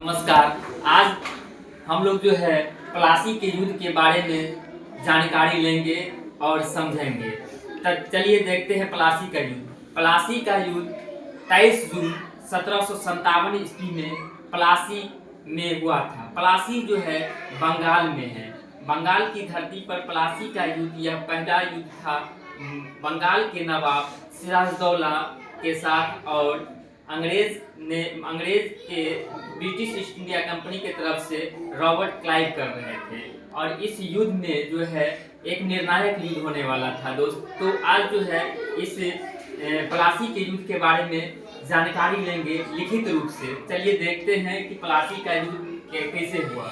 नमस्कार। आज हम लोग जो है प्लासी के युद्ध के बारे में जानकारी लेंगे और समझेंगे। तब चलिए देखते हैं प्लासी का युद्ध। प्लासी का युद्ध 23 जून 1757 ईस्वी में प्लासी में हुआ था। प्लासी जो है बंगाल में है। बंगाल की धरती पर प्लासी का युद्ध यह पहला युद्ध था बंगाल के नवाब सिराजदौला के साथ और अंग्रेज के ब्रिटिश ईस्ट इंडिया कंपनी की तरफ से रॉबर्ट क्लाइव कर रहे थे। और इस युद्ध में जो है एक निर्णायक युद्ध होने वाला था दोस्तों। तो आज जो है इस प्लासी के युद्ध के बारे में जानकारी लेंगे लिखित रूप से। चलिए देखते हैं कि प्लासी का युद्ध कैसे हुआ।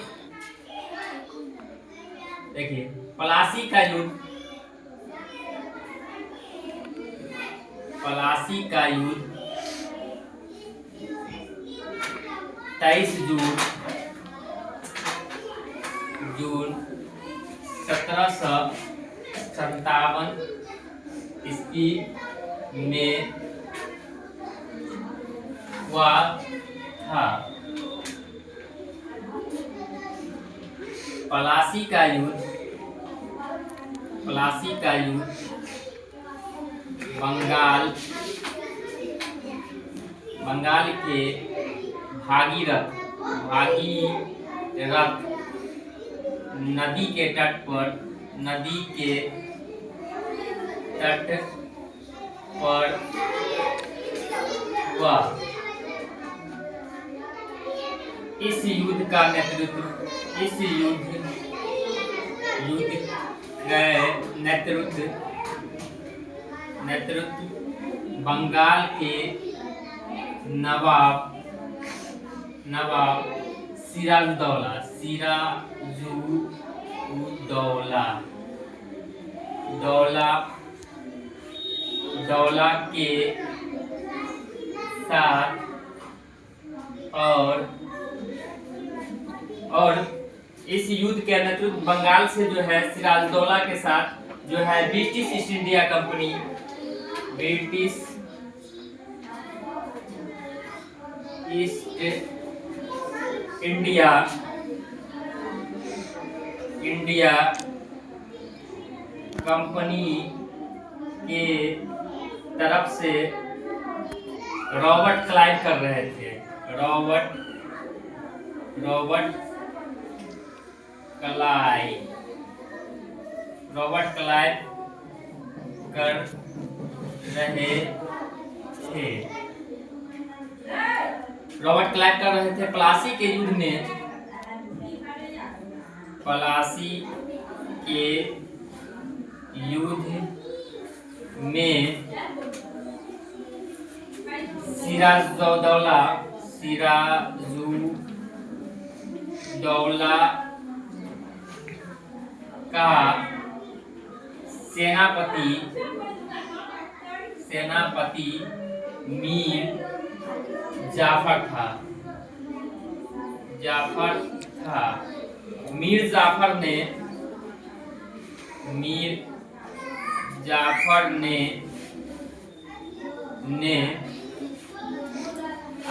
देखिए प्लासी का युद्ध 23 जून 1757 ईस्वी में हुआ था। प्लासी का युद्ध बंगाल के भागीरथ नदी के तट पर हुआ। इस युद्ध का नेतृत्व बंगाल के नवाब सिराजुद्दौला के साथ और इस युद्ध के नेतृत्व बंगाल से जो है सिराजुद्दौला के साथ जो है British east India company India company के तरफ से रॉबर्ट क्लाइव कर रहे थे। रॉबर्ट क्लाइव कर रहे थे। प्लासी के युद्ध में सिराजुद्दौला का सेनापति मीर जाफर था। मीर जाफर ने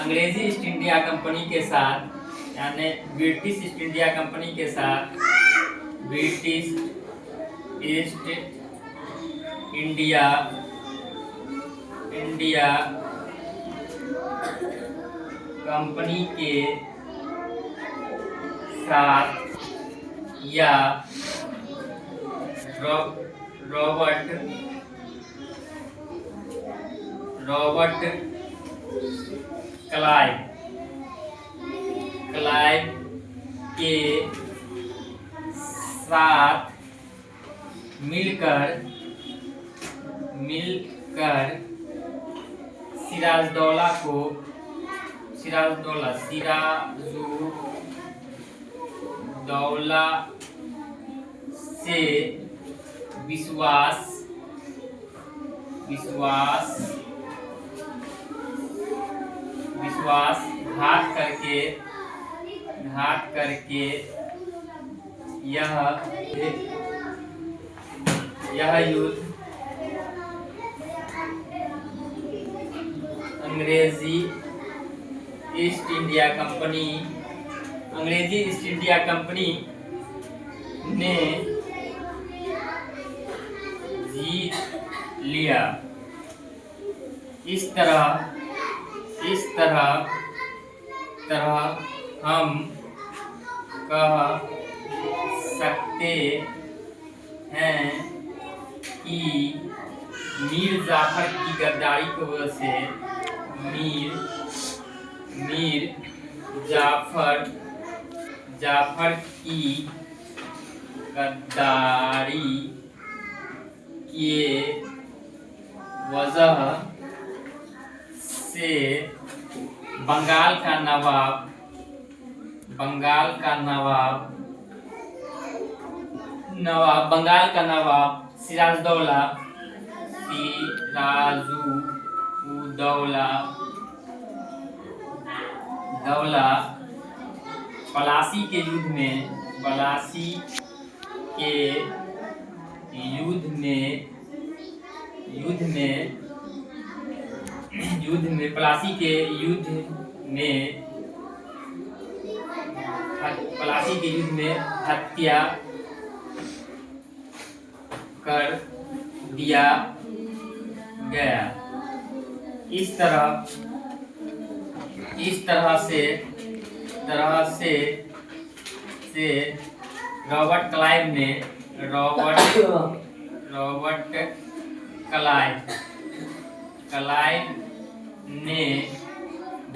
अंग्रेजी ईस्ट इंडिया कंपनी के साथ यानी ब्रिटिश ईस्ट इंडिया कंपनी के साथ ब्रिटिश ईस्ट इंडिया कंपनी के साथ या रॉबर्ट क्लाइव के साथ मिलकर सिराजुद्दौला से विश्वासघात करके यह युद्ध अंग्रेजी ईस्ट इंडिया कंपनी अंग्रेजी ईस्ट इंडिया कंपनी ने जीत लिया। इस तरह हम कह सकते हैं कि मीर जाफर की गद्दारी की वजह से मीर जाफर की गद्दारी के वजह से बंगाल का नवाब सिराजुद्दौला पलासी के युद्ध में हत्या कर दिया गया। इस तरह से रॉबर्ट क्लाइव ने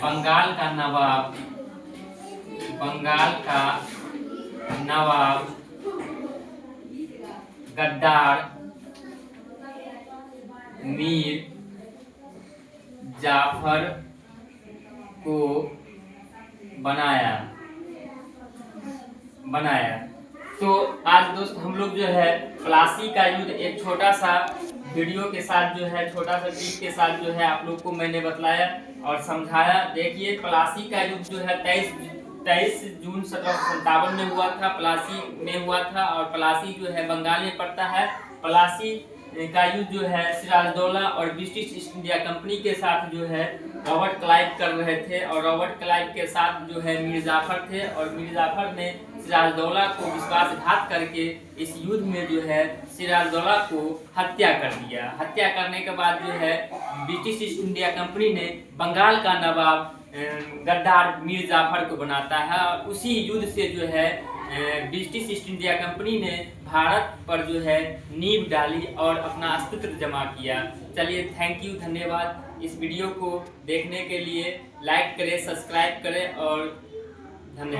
बंगाल का नवाब गद्दार मीर जाफर को बनाया। तो आज दोस्त हम लोग जो है प्लासी का युद्ध एक छोटा सा वीडियो के साथ जो है, छोटा सा क्लिप के साथ जो है आप लोग को मैंने बतलाया और समझाया। देखिए प्लासी का युद्ध जो है 23 जून 1757 में हुआ था, प्लासी में हुआ था। और प्लासी जो है बंगाल में पड़ता है। प्लासी का युद्ध जो है सिराजुद्दौला और ब्रिटिश ईस्ट इंडिया कंपनी के साथ जो है रॉबर्ट क्लाइव कर रहे थे, और रॉबर्ट क्लाइव के साथ जो है मीर जाफर थे, और मीर जाफर ने सिराजुद्दौला को विश्वासघात करके इस युद्ध में जो है सिराजुद्दौला को हत्या कर दिया। हत्या करने के बाद जो है ब्रिटिश ईस्ट इंडिया कंपनी ने बंगाल का नवाब गद्दार मीर जाफर को बनाता है, और उसी युद्ध से जो है ब्रिटिश ईस्ट इंडिया कंपनी ने भारत पर जो है नींव डाली और अपना अस्तित्व जमा किया। चलिए थैंक यू, धन्यवाद। इस वीडियो को देखने के लिए लाइक करें, सब्सक्राइब करें और धन्यवाद।